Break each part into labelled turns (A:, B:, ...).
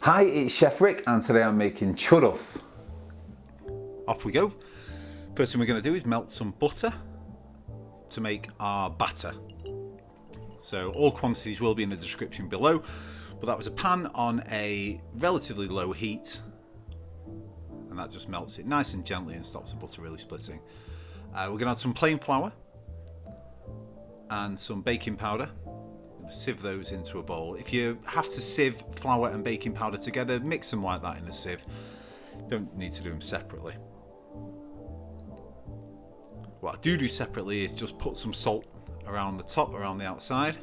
A: Hi, it's Chef Rick and today I'm making churros.
B: Off we go. First thing we're going to do is melt some butter to make our batter. So all quantities will be in the description below, but that was a pan on a relatively low heat and that just melts it nice and gently and stops the butter really splitting. We're going to add some plain flour and some baking powder. Sieve those into a bowl. If you have to sieve flour and baking powder together, mix them like that in a sieve. Don't need to do them separately. What I do separately is just put some salt around the top, around the outside.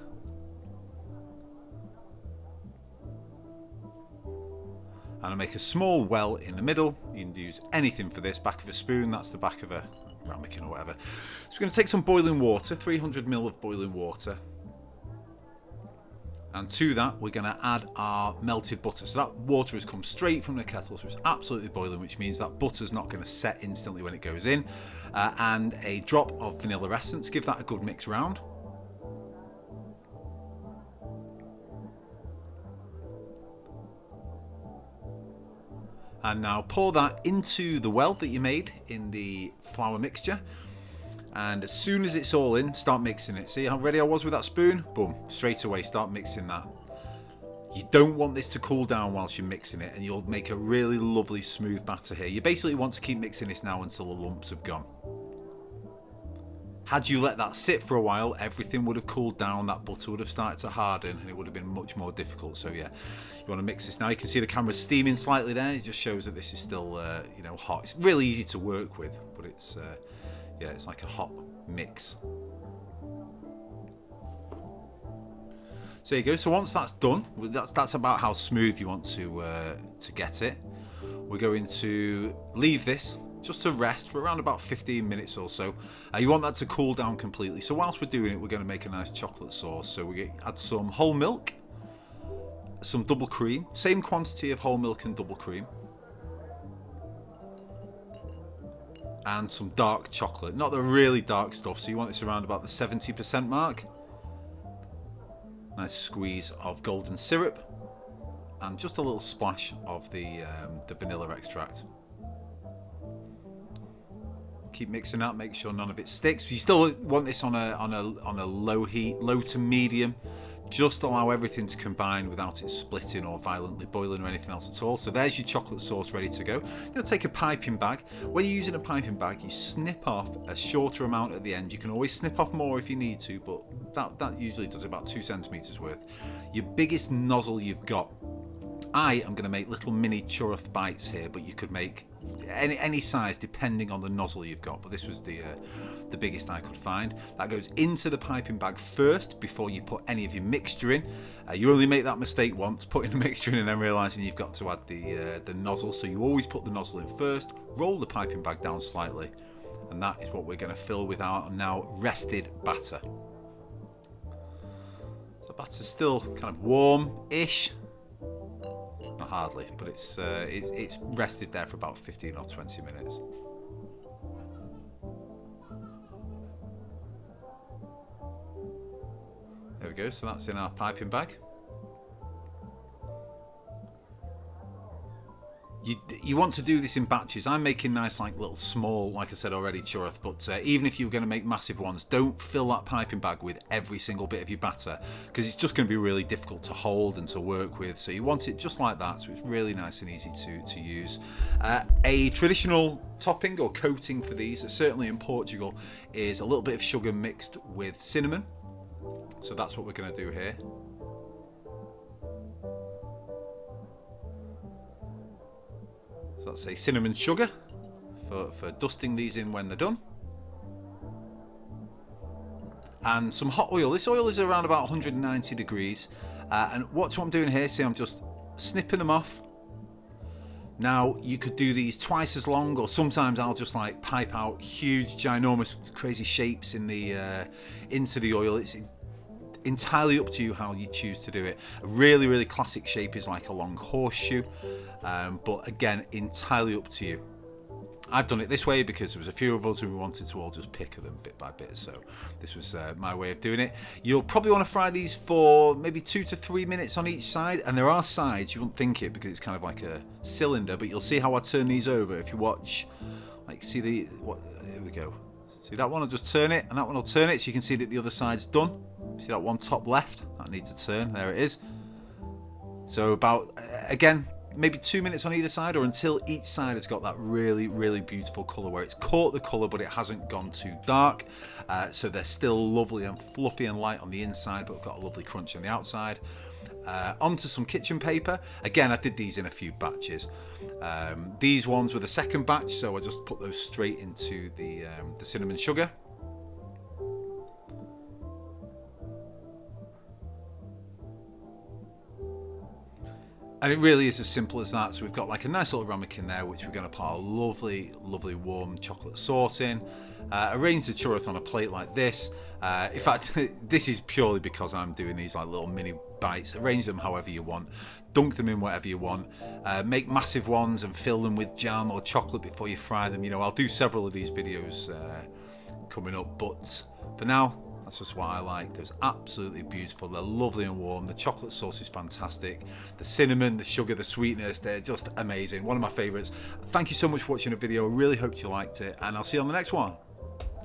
B: And I make a small well in the middle. You can use anything for this. Back of a spoon, that's the back of a ramekin or whatever. So we're going to take some boiling water, 300 ml of boiling water. And to that, we're going to add our melted butter. So that water has come straight from the kettle, so it's absolutely boiling, which means that butter's not going to set instantly when it goes in. And a drop of vanilla essence. Give that a good mix round. And now pour that into the well that you made in the flour mixture. And as soon as it's all in, start mixing it. See how ready I was with that spoon? Boom, straight away start mixing that. You don't want this to cool down whilst you're mixing it, and you'll make a really lovely smooth batter here. You basically want to keep mixing this now until the lumps have gone. Had you let that sit for a while, everything would have cooled down, that butter would have started to harden, and it would have been much more difficult. So yeah, you want to mix this now. You can see the camera steaming slightly there. It just shows that this is still hot. It's really easy to work with, but it's yeah, it's like a hot mix. So there you go. So once that's done, that's about how smooth you want to get it. We're going to leave this just to rest for around about 15 minutes or so. You want that to cool down completely. So whilst we're doing it, we're going to make a nice chocolate sauce. So we're going to add some whole milk, some double cream, same quantity of whole milk and double cream, and some dark chocolate, not the really dark stuff, so you want this around about the 70% mark. Nice squeeze of golden syrup and just a little splash of the vanilla extract. Keep mixing that, make sure none of it sticks. You still want this on a low heat, low to medium. Just allow everything to combine without it splitting or violently boiling or anything else at all. So there's your chocolate sauce ready to go. You're going to take a piping bag. When you're using a piping bag, you snip off a shorter amount at the end. You can always snip off more if you need to, but that usually does about 2 centimeters worth. Your biggest nozzle you've got. I am going to make little mini churro bites here, but you could make any size depending on the nozzle you've got, but this was the biggest I could find. That goes into the piping bag first before you put any of your mixture in. You only make that mistake once, putting the mixture in and then realizing you've got to add the nozzle, so you always put the nozzle in first, roll the piping bag down slightly, and that is what we're going to fill with our now rested batter. So batter's still kind of warm-ish. Not hardly, but it's rested there for about 15 or 20 minutes. There we go, so that's in our piping bag. You want to do this in batches. I'm making nice, like little small, like I said already, churros, but even if you're going to make massive ones, don't fill that piping bag with every single bit of your batter, because it's just going to be really difficult to hold and to work with. So you want it just like that, so it's really nice and easy to use. A traditional topping or coating for these, certainly in Portugal, is a little bit of sugar mixed with cinnamon. So that's what we're going to do here. So that's a cinnamon sugar for dusting these in when they're done. And some hot oil. This oil is around about 190 degrees. And what I'm doing here, see, I'm just snipping them off. Now, you could do these twice as long, or sometimes I'll just like pipe out huge, ginormous, crazy shapes in the into the oil. It's entirely up to you how you choose to do it. A really, really classic shape is like a long horseshoe, but again, entirely up to you. I've done it this way because there was a few of us who wanted to all just pick them bit by bit, so this was my way of doing it. You'll probably want to fry these for maybe 2 to 3 minutes on each side, and there are sides, you wouldn't think it because it's kind of like a cylinder, but you'll see how I turn these over if you watch. Like, see here we go. See that one, I'll just turn it, and that one will turn it, so you can see that the other side's done. See that one top left? That needs to turn, there it is. So about, again, maybe 2 minutes on either side, or until each side has got that really, really beautiful colour where it's caught the colour but it hasn't gone too dark. So they're still lovely and fluffy and light on the inside, but got a lovely crunch on the outside. Onto some kitchen paper. Again, I did these in a few batches. These ones were the second batch, so I just put those straight into the cinnamon sugar. And it really is as simple as that. So we've got like a nice little ramekin there, which we're going to put our lovely, lovely warm chocolate sauce in. Arrange the churros on a plate like this. In fact, this is purely because I'm doing these like little mini bites. Arrange them however you want. Dunk them in whatever you want. Make massive ones and fill them with jam or chocolate before you fry them. You know, I'll do several of these videos coming up, but for now, that's just what I like. They're absolutely beautiful. They're lovely and warm. The chocolate sauce is fantastic. The cinnamon, the sugar, the sweetness, they're just amazing. One of my favourites. Thank you so much for watching the video. I really hope you liked it, and I'll see you on the next one.